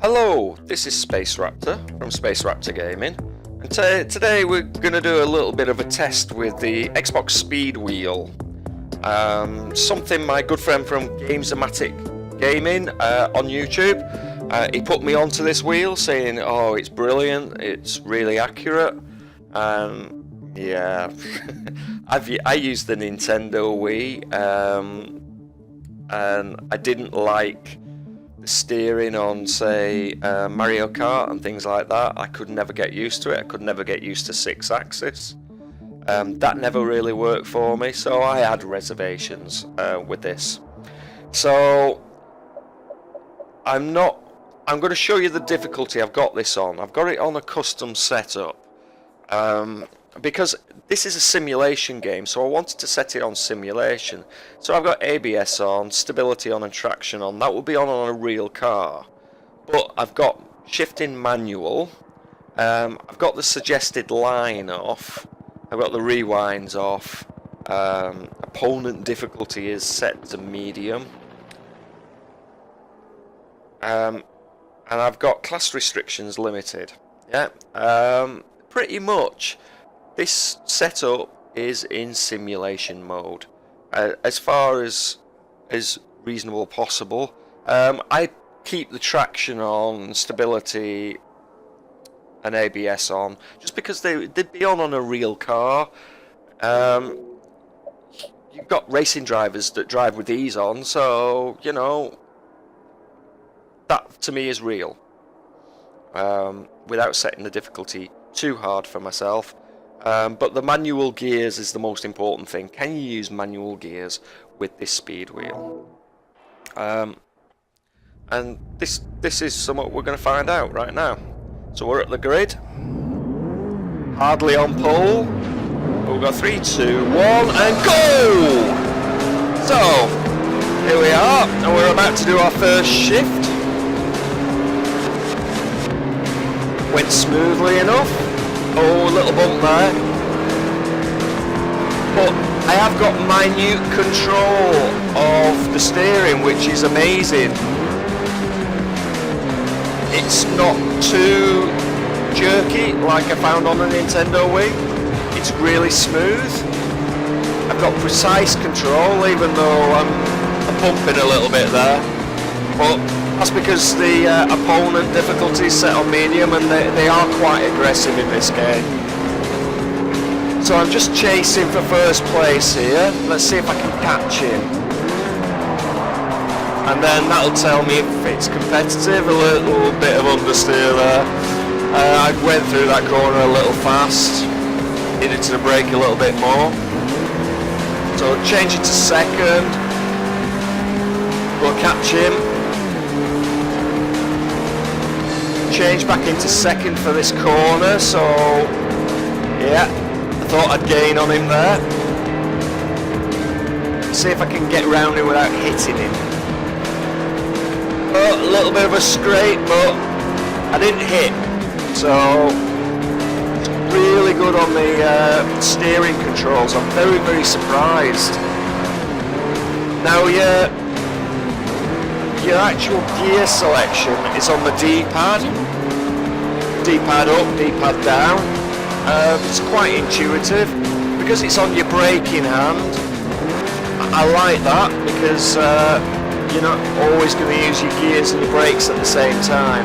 Hello, this is Space Raptor from Space Raptor Gaming, and today we're going to do a little bit of a test with the Xbox Speed Wheel. Something my good friend from Gamesamatic Gaming on YouTube, he put me onto this wheel saying, oh, it's brilliant, it's really accurate. Yeah, I used the Nintendo Wii, and I didn't like steering on, say, Mario Kart and things like that. I could never get used to it. I could never get used to 6-axis. That never really worked for me, so I had reservations with this. So I'm going to show you the difficulty I've got this on. I've got it on a custom setup because this is a simulation game, so I wanted to set it on simulation. So I've got ABS on, stability on and traction on. That will be on a real car. But I've got shifting manual. I've got the suggested line off. I've got the rewinds off. Opponent difficulty is set to medium. And I've got class restrictions limited. Yeah. Pretty much this setup is in simulation mode as far as reasonable possible. I keep the traction on, stability and ABS on, just because they'd be on a real car. You've got racing drivers that drive with these on, so you know that to me is real, without setting the difficulty too hard for myself. But the manual gears is the most important thing. Can you use manual gears with this speed wheel? And this is somewhat we're going to find out right now. So we're at the grid, hardly on pole. We've got 3, 2, 1, and go! So here we are, and we're about to do our first shift. Went smoothly enough. Oh, a little bump there. But I have got minute control of the steering, which is amazing. It's not too jerky like I found on the Nintendo Wii. It's really smooth. I've got precise control, even though I'm bumping a little bit there. But that's because the opponent difficulty is set on medium, and they are quite aggressive in this game. So I'm just chasing for first place here. Let's see if I can catch him. And then that'll tell me if it's competitive. A little bit of understeer there. I went through that corner a little fast. Needed to brake a little bit more. So change it to second. We'll catch him. Change back into second for this corner, so yeah, I thought I'd gain on him there. See if I can get round him without hitting him. Oh, a little bit of a scrape, but I didn't hit, so really good on the steering controls. I'm very, very surprised. Now your actual gear selection is on the D-pad. D-pad up, D-pad down. It's quite intuitive. Because it's on your braking hand, I like that, because you're not always going to use your gears and your brakes at the same time.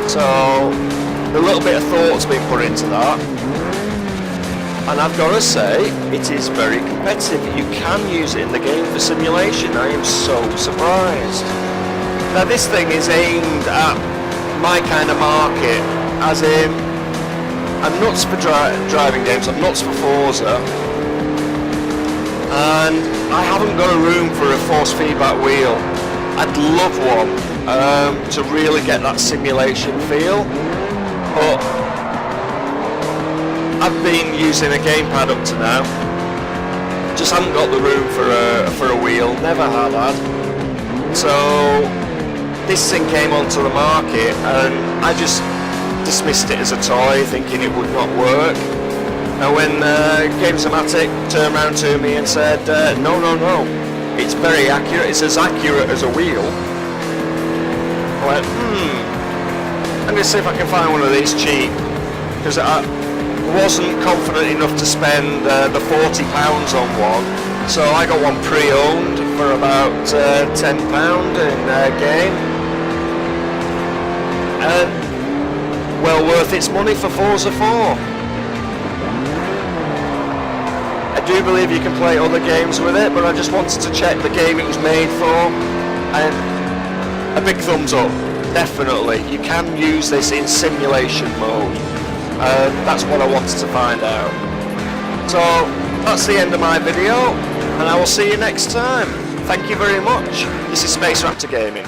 So a little bit of thought's been put into that. And I've got to say, it is very competitive. You can use it in the game for simulation. I am so surprised. Now this thing is aimed at my kind of market, as in, I'm nuts for driving games, I'm nuts for Forza, and I haven't got a room for a force feedback wheel. I'd love one to really get that simulation feel, but I've been using a gamepad up to now, just haven't got the room for a wheel, never have had. So this thing came onto the market and I just dismissed it as a toy, thinking it would not work. And when Gamesamatic turned around to me and said, no, it's very accurate, it's as accurate as a wheel, I went, I'm going to see if I can find one of these cheap, because I wasn't confident enough to spend the £40 on one, so I got one pre-owned for about £10 in game, and well worth its money for Forza 4. I do believe you can play other games with it, but I just wanted to check the game it was made for, and a big thumbs up. Definitely, you can use this in simulation mode. That's what I wanted to find out. So, that's the end of my video, and I will see you next time. Thank you very much. This is Space Raptor Gaming.